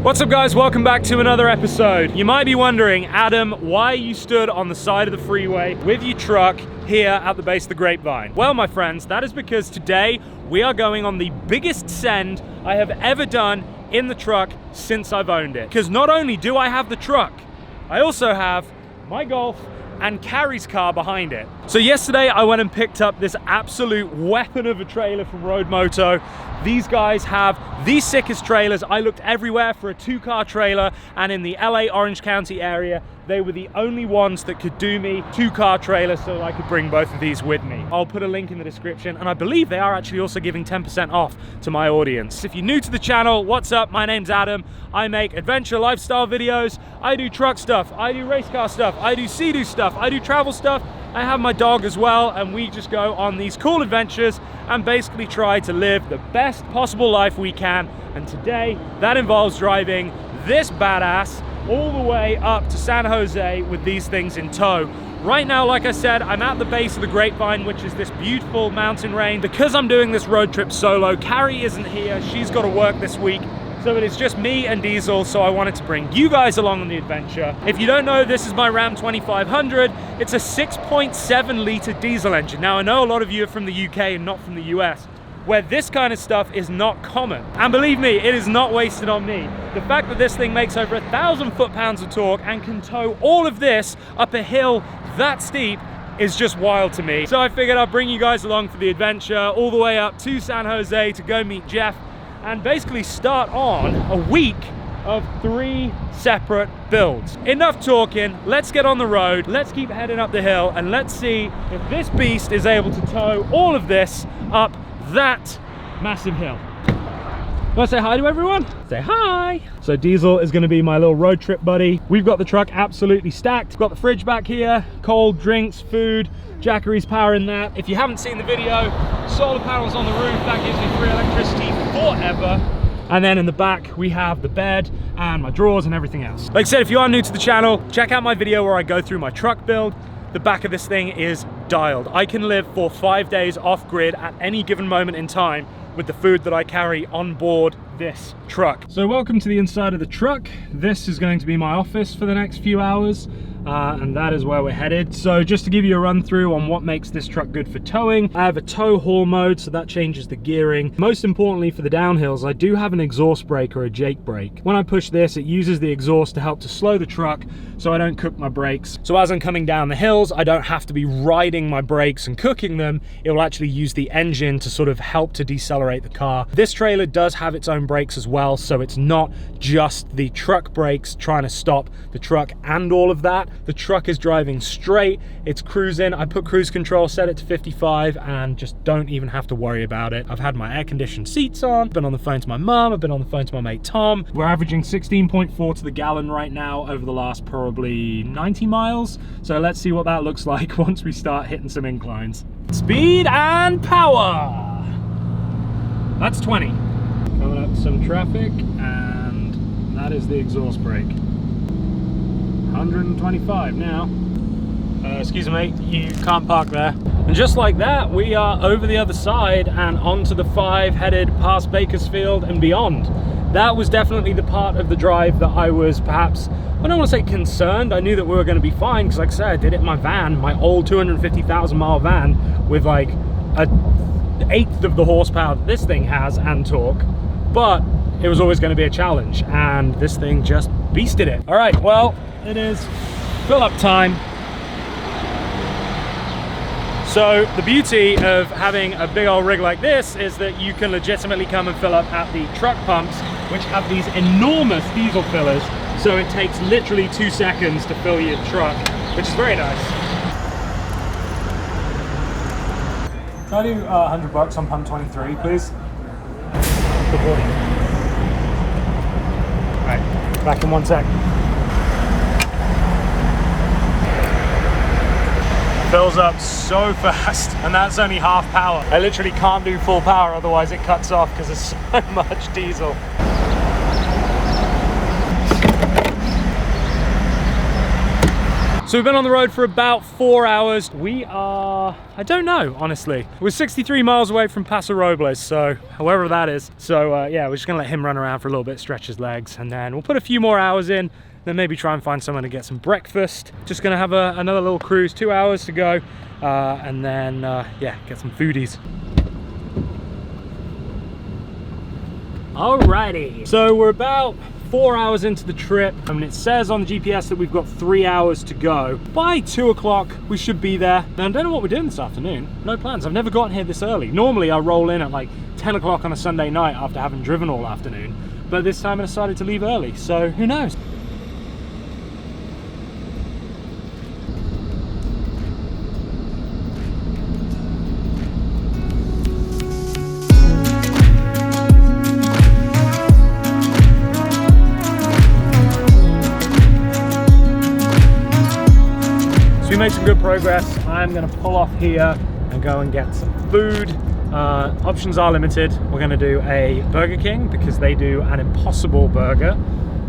What's up guys, welcome back to another episode. You might be wondering, Adam, why you stood on the side of the freeway with your truck here at the base of the Grapevine. Well, my friends, that is because today we are going on the biggest send I have ever done in the truck since I've owned it. Because not only do I have the truck, I also have my Golf and Carrie's car behind it. So yesterday I went and picked up this absolute weapon of a trailer from Road Moto. These guys have the sickest trailers. I looked everywhere for a 2-car trailer, and in the LA Orange County area, they were the only ones that could do me 2-car trailer so that I could bring both of these with me. I'll put a link in the description, and I believe they are actually also giving 10% off to my audience. If you're new to the channel, what's up? My name's Adam. I make adventure lifestyle videos. I do truck stuff. I do race car stuff. I do SeaDoo stuff. I do travel stuff. I have my dog as well, and we just go on these cool adventures and basically try to live the best possible life we can. And today, that involves driving this badass all the way up to San Jose with these things in tow. Right now, like I said, I'm at the base of the Grapevine, which is this beautiful mountain range. Because I'm doing this road trip solo, Carrie isn't here. She's got to work this week. So it is just me and Diesel, so I wanted to bring you guys along on the adventure. If you don't know, this is my Ram 2500. It's a 6.7 litre diesel engine. Now, I know a lot of you are from the UK and not from the US, where this kind of stuff is not common. And believe me, it is not wasted on me. The fact that this thing makes over 1,000 foot-pounds of torque and can tow all of this up a hill that steep is just wild to me. So I figured I'd bring you guys along for the adventure all the way up to San Jose to go meet Jeff and basically start on a week of 3 separate builds. Enough talking, let's get on the road, let's keep heading up the hill, and let's see if this beast is able to tow all of this up that massive hill. Want to say hi to everyone? Say hi! So Diesel is going to be my little road trip buddy. We've got the truck absolutely stacked. We've got the fridge back here, cold drinks, food, Jackery's powering that. If you haven't seen the video, solar panels on the roof, that gives me free electricity forever. And then in the back, we have the bed and my drawers and everything else. Like I said, if you are new to the channel, check out my video where I go through my truck build. The back of this thing is dialed. I can live for 5 days off grid at any given moment in time with the food that I carry on board this truck. So welcome to the inside of the truck. This is going to be my office for the next few hours. And that is where we're headed. So just to give you a run through on what makes this truck good for towing, I have a tow haul mode, so that changes the gearing. Most importantly for the downhills, I do have an exhaust brake or a Jake brake. When I push this, it uses the exhaust to help to slow the truck so I don't cook my brakes. So as I'm coming down the hills, I don't have to be riding my brakes and cooking them. It will actually use the engine to sort of help to decelerate the car. This trailer does have its own brakes as well, so it's not just the truck brakes trying to stop the truck and all of that. The truck is driving straight, it's cruising. I put cruise control, set it to 55, and just don't even have to worry about it. I've had my air-conditioned seats on, been on the phone to my mum, I've been on the phone to my mate Tom. We're averaging 16.4 to the gallon right now over the last probably 90 miles. So let's see what that looks like once we start hitting some inclines. Speed and power. That's 20. Coming up to some traffic, and that is the exhaust brake. 125 now. Excuse me, mate, you can't park there. And just like that, we are over the other side and onto the 5 headed past Bakersfield and beyond. That was definitely the part of the drive that I was perhaps, I don't want to say concerned. I knew that we were going to be fine because, like I said, I did it in my van, my old 250,000 mile van with like a 1/8 of the horsepower that this thing has and torque. But it was always going to be a challenge, and this thing just beasted it. All right, well, it is fill up time. So the beauty of having a big old rig like this is that you can legitimately come and fill up at the truck pumps, which have these enormous diesel fillers. So it takes literally 2 seconds to fill your truck, which is very nice. Can I do $100 on pump 23, please? Good morning. All right, back in 1 sec. Fills up so fast, and that's only half power. I literally can't do full power, otherwise it cuts off because there's so much diesel. So we've been on the road for about 4 hours. We are, I don't know, honestly. We're 63 miles away from Paso Robles, so however that is. So yeah, we're just gonna let him run around for a little bit, stretch his legs, and then we'll put a few more hours in, then maybe try and find somewhere to get some breakfast. Just gonna have another little cruise, 2 hours to go, and then yeah, get some foodies. Alrighty, so we're about 4 hours into the trip. I mean, it says on the GPS that we've got 3 hours to go. By 2 o'clock, we should be there. Now, I don't know what we're doing this afternoon. No plans. I've never gotten here this early. Normally, I roll in at like 10 o'clock on a Sunday night after having driven all afternoon. But this time I decided to leave early, so who knows? We made some good progress. I'm gonna pull off here and go and get some food. Options are limited. We're gonna do a Burger King because they do an Impossible Burger.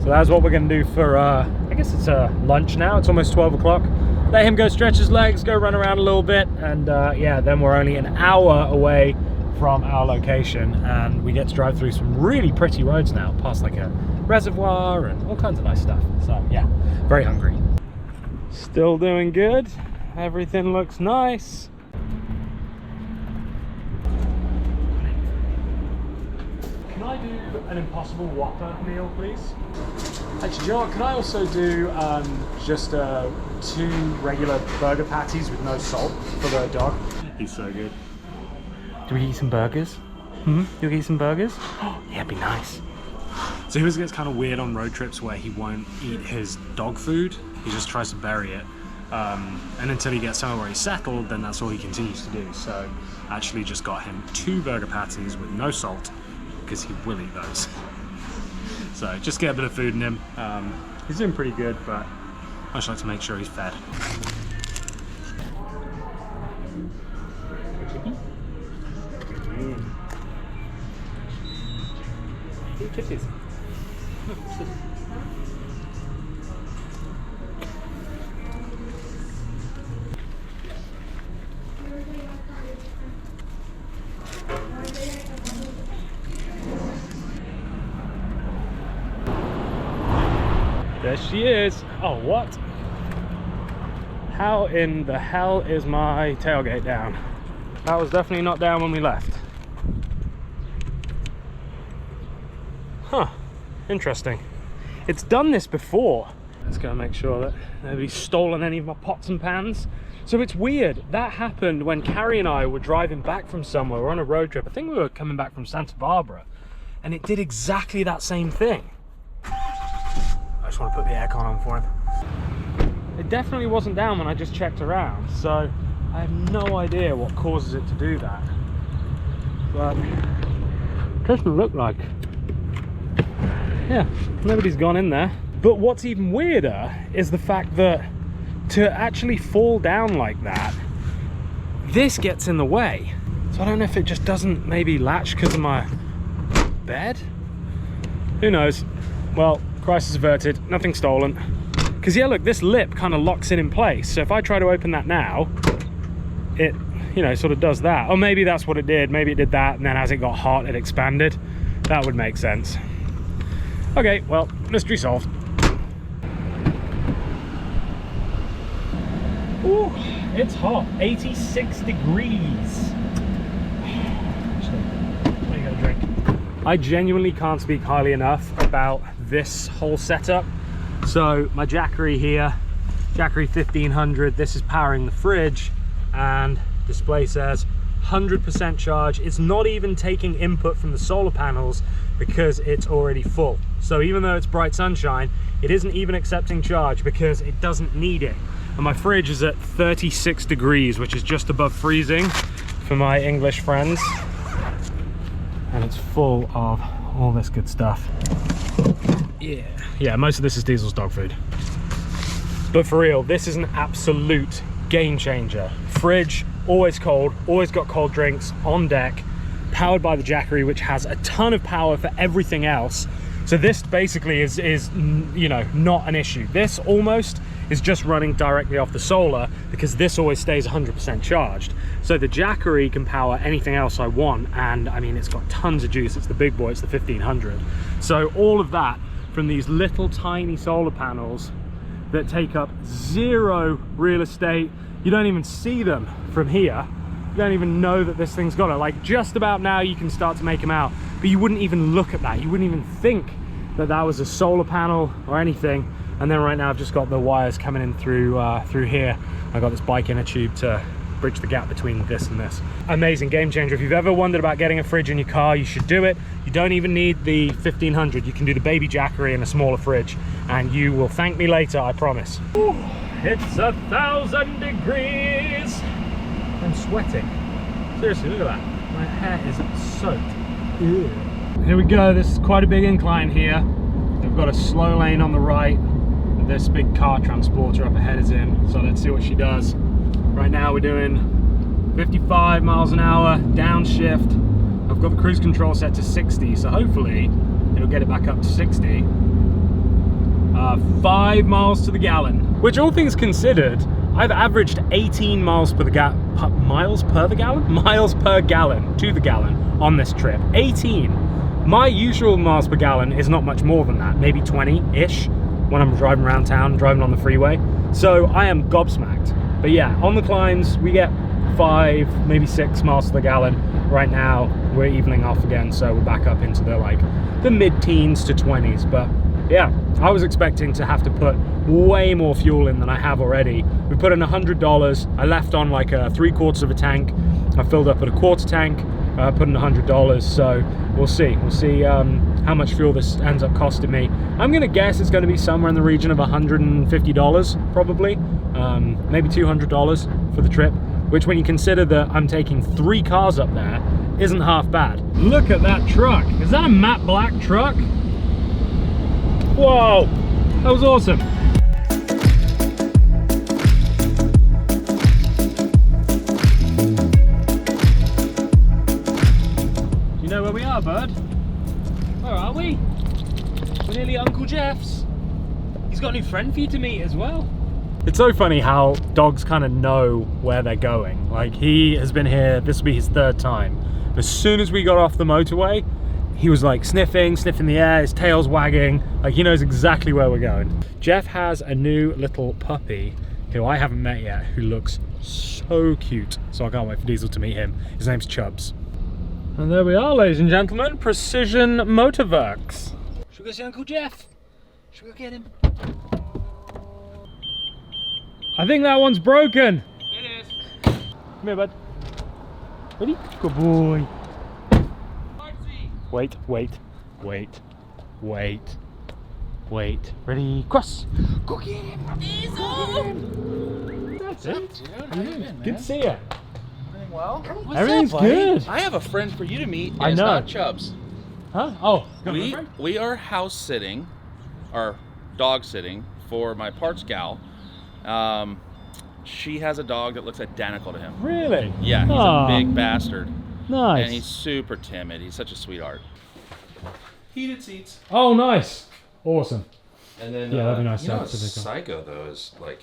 So that's what we're gonna do for, I guess it's lunch now. It's almost 12 o'clock. Let him go stretch his legs, go run around a little bit, and yeah, then we're only an hour away from our location, and we get to drive through some really pretty roads now, past like a reservoir and all kinds of nice stuff. So yeah, very hungry. Still doing good. Everything looks nice. Can I do an Impossible Whopper meal, please? Actually, Joe, can I also do just 2 regular burger patties with no salt for the dog? He's so good. Do we eat some burgers? Do we eat some burgers? Oh, yeah, it'd be nice. So he always gets kind of weird on road trips where he won't eat his dog food. He just tries to bury it. And until he gets somewhere where he's settled, then that's all he continues to do. So I actually just got him 2 burger patties with no salt because he will eat those. So just get a bit of food in him. He's doing pretty good, but I just like to make sure he's fed. Kitties. There she is. Oh, what? How in the hell is my tailgate down? That was definitely not down when we left. Huh, interesting. It's done this before. Let's go and make sure that nobody's stolen any of my pots and pans. So it's weird, that happened when Carrie and I were driving back from somewhere. We're on a road trip. I think we were coming back from Santa Barbara, and it did exactly that same thing. I just want to put the aircon on for him. It definitely wasn't down when I just checked around, so I have no idea what causes it to do that. But it doesn't look like. Yeah, nobody's gone in there. But what's even weirder is the fact that to actually fall down like that, this gets in the way. So I don't know if it just doesn't maybe latch because of my bed. Who knows? Well, crisis averted, nothing stolen. Because yeah, look, this lip kind of locks it in place. So if I try to open that now, it, you know, sort of does that. Or maybe that's what it did. Maybe it did that, and then as it got hot, it expanded. That would make sense. Okay, well, mystery solved. Ooh, it's hot, 86 degrees. What are you gonna drink? I genuinely can't speak highly enough about this whole setup. So my Jackery here, Jackery 1500, this is powering the fridge, and display says 100% charge. It's not even taking input from the solar panels because it's already full. So even though it's bright sunshine, it isn't even accepting charge because it doesn't need it. And my fridge is at 36 degrees, which is just above freezing for my English friends. And it's full of all this good stuff. Yeah, most of this is Diesel's dog food. But for real, this is an absolute game changer. Fridge, always cold, always got cold drinks on deck, powered by the Jackery, which has a ton of power for everything else, So this basically is you know, not an issue. This almost is just running directly off the solar, because this always stays 100% charged. So the Jackery can power anything else I want, and I mean, it's got tons of juice. It's the big boy, it's the 1500. So all of that from these little tiny solar panels that take up zero real estate. You don't even see them from here. You don't even know that this thing's got it. Like, just about now you can start to make them out, but you wouldn't even look at that. You wouldn't even think that that was a solar panel or anything. And then right now I've just got the wires coming in through here. I got this bike inner tube to bridge the gap between this and this. Amazing game changer. If you've ever wondered about getting a fridge in your car, you should do it. You don't even need the 1500. You can do the baby Jackery in a smaller fridge, and you will thank me later, I promise. Ooh, it's 1,000 degrees. I'm sweating. Seriously, look at that. My hair is soaked. Ew. Here we go. This is quite a big incline here. They've got a slow lane on the right. This big car transporter up ahead is in, so let's see what she does. Right now we're doing 55 miles an hour, downshift. I've got the cruise control set to 60, so hopefully it'll get it back up to 60. 5 miles to the gallon, which, all things considered, I've averaged 18 miles per gallon to the gallon on this trip. 18. My usual miles per gallon is not much more than that, maybe 20-ish when I'm driving around town, driving on the freeway. So I am gobsmacked. But yeah, on the climbs, we get 5, maybe 6 miles to the gallon. Right now, we're evening off again, so we're back up into the mid-teens to 20s. But yeah, I was expecting to have to put way more fuel in than I have already. We put in $100. I left on like a 3/4 of a tank. I filled up at a quarter tank, put in $100. So we'll see. We'll see how much fuel this ends up costing me. I'm gonna guess it's gonna be somewhere in the region of $150, probably. Maybe $200 for the trip, which, when you consider that I'm taking 3 cars up there, isn't half bad. Look at that truck. Is that a matte black truck? Whoa, that was awesome. Do you know where we are, bud? Where are we? We're nearly Uncle Jeff's. He's got a new friend for you to meet as well. It's so funny how dogs kind of know where they're going. Like, he has been here, this will be his 3rd time. As soon as we got off the motorway, he was like sniffing the air, his tail's wagging, like he knows exactly where we're going. Jeff has a new little puppy who I haven't met yet, who looks so cute. So I can't wait for Diesel to meet him. His name's Chubbs. And there we are, ladies and gentlemen, Precision Motorworks. Should we go see Uncle Jeff? Should we go get him? I think that one's broken. It is. Come here, bud. Ready? Good boy. Wait, wait, wait, wait, wait. Ready? Cross. Go get him. Diesel. That's it. Dude, how you been, man? Good to see you. Everything well? What's Everything's up, good. I have a friend for you to meet. I know. It's not Chubbs. Huh? Oh, we are house sitting, or dog sitting, for my parts gal. She has a dog that looks identical to him. Really? Yeah, he's a big bastard. Nice. And he's super timid. He's such a sweetheart. Heated seats. Oh, nice. Awesome. And then, yeah, that'd be nice. You know what's psycho though is, like,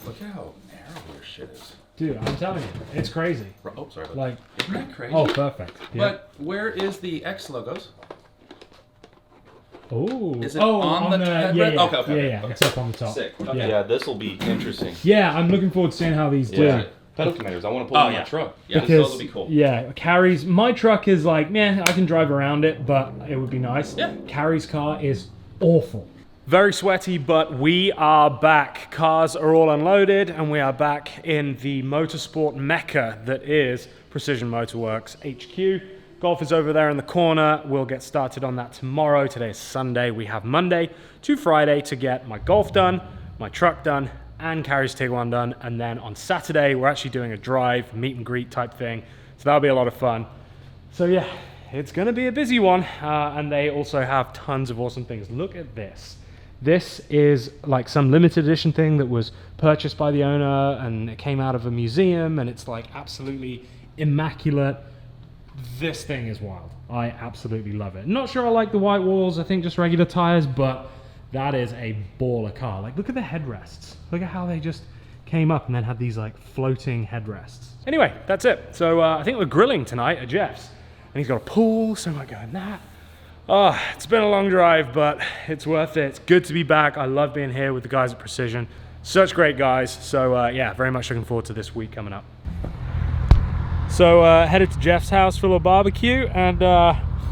look at how narrow your shit is. Dude, I'm telling you, it's crazy. Oh, sorry. Like, isn't that crazy? Oh, perfect. Yeah. But where is the X logos? Oh, is it on the headrest? Yeah, Okay. Yeah, it's up on the top. Sick. Okay. Yeah, this will be interesting. Yeah, I'm looking forward to seeing how these do. Pedal commanders, I want to pull in my truck. Yeah, because, those will be cool. Yeah, Carrie's, my truck is like, meh, I can drive around it, but it would be nice. Yeah. Carrie's car is awful. Very sweaty, but we are back. Cars are all unloaded, and we are back in the motorsport mecca that is Precision Motorworks HQ. Golf is over there in the corner. We'll get started on that tomorrow. Today is Sunday. We have Monday to Friday to get my golf done, my truck done, and Carrie's Tiguan done. And then on Saturday, we're actually doing a drive, meet and greet type thing. So that'll be a lot of fun. So yeah, it's gonna be a busy one. And they also have tons of awesome things. Look at this. This is like some limited edition thing that was purchased by the owner, and it came out of a museum, and it's like absolutely immaculate. this thing is wild. I absolutely love it. Not sure I like the white walls, I think just regular tires, but that is a baller car. Like, look at the headrests. Look at how they just came up and then had these like floating headrests. Anyway, that's it. So I think we're grilling tonight at Jeff's, and he's got a pool, so I might go in that. Oh, it's been a long drive, but it's worth it. It's good to be back. I love being here with the guys at Precision. Such great guys. So yeah, very much looking forward to this week coming up. So headed to Jeff's house for a little barbecue, and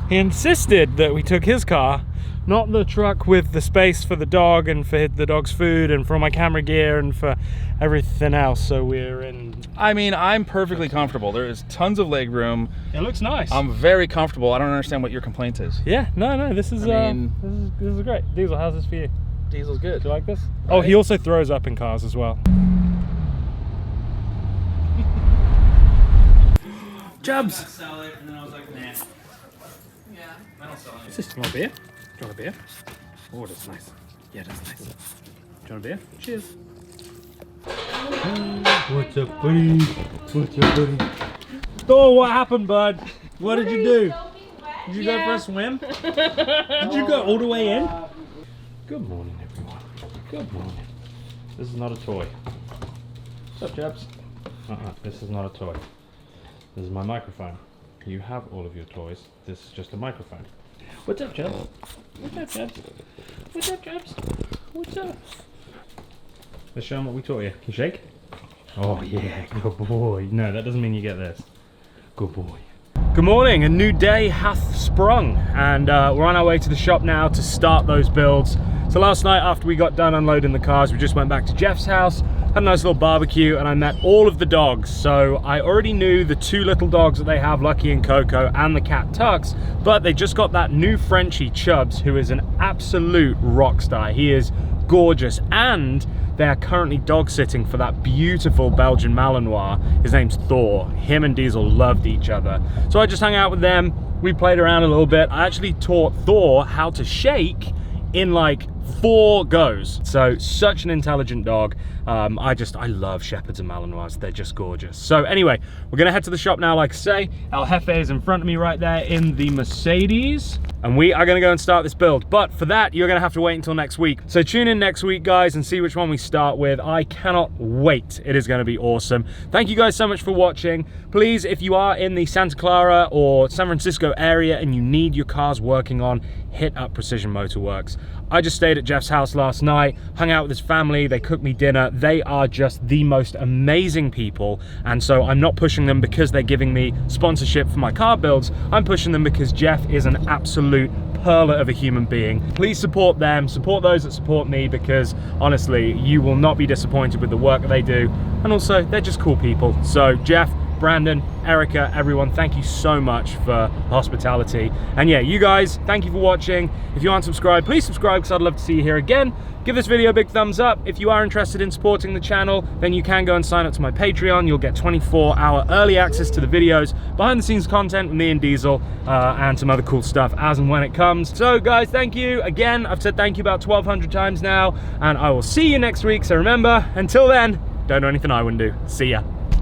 he insisted that we took his car, not the truck with the space for the dog and for the dog's food and for all my camera gear and for everything else. So we're in... I mean, I'm perfectly comfortable. There is tons of leg room. It looks nice. I'm very comfortable. I don't understand what your complaint is. Yeah, no, this is this is great. Diesel, how's this for you? Diesel's good. Do you like this? Right. Oh, he also throws up in cars as well. Jubs! Sell it, and then I was like, nah. Yeah. I don't sell it. Is this, you want a beer? Do you want a beer? Oh, that's nice. Yeah, that's nice. Do you want a beer? Cheers. What's up, buddy? What's up, buddy? Oh, what happened, bud? What did you do? Did you go for a swim? Did you go all the way in? Good morning, everyone. Good morning. This is not a toy. What's up, Jabs? This is not a toy. This is my microphone. You have all of your toys. This is just a microphone. What's up, Jabs? What's up, Jabs? What's up, Jabs? What's up? Let's show them what we taught you. Can you shake? Oh yeah, good boy. No, that doesn't mean you get this. Good boy. Good morning, a new day hath sprung, and we're on our way to the shop now to start those builds. So last night after we got done unloading the cars, we just went back to Jeff's house, had a nice little barbecue, and I met all of the dogs. So I already knew the two little dogs that they have, Lucky and Coco, and the cat Tux, but they just got that new Frenchie, Chubbs, who is an absolute rock star. He is gorgeous, and they are currently dog sitting for that beautiful Belgian Malinois. His name's Thor. Him and Diesel loved each other. So I just hung out with them. We played around a little bit. I actually taught Thor how to shake in like 4 goes. So such an intelligent dog. I love Shepherds and Malinois. They're just gorgeous. So anyway, we're gonna head to the shop now, like I say. El Jefe is in front of me right there in the Mercedes, and we are gonna go and start this build. But for that, you're gonna have to wait until next week. So tune in next week, guys, and see which one we start with. I cannot wait. It is gonna be awesome. Thank you guys so much for watching. Please, if you are in the Santa Clara or San Francisco area and you need your cars working on, hit up Precision Motorworks. I just stayed at Jeff's house last night, hung out with his family, they cooked me dinner. They are just the most amazing people, and so I'm not pushing them because they're giving me sponsorship for my car builds. I'm pushing them because Jeff is an absolute pearl of a human being. Please support them, support those that support me, because honestly, you will not be disappointed with the work that they do, and also, they're just cool people. So Jeff, Brandon, Erica, everyone, thank you so much for hospitality. And yeah, you guys, thank you for watching. If you aren't subscribed, please subscribe, because I'd love to see you here again. Give this video a big thumbs up. If you are interested in supporting the channel, then you can go and sign up to my Patreon. You'll get 24-hour early access to the videos, behind the scenes content with me and Diesel, and some other cool stuff as and when it comes. So guys, thank you again. I've said thank you about 1,200 times now, and I will see you next week. So remember, until then, don't do anything I wouldn't do. See ya.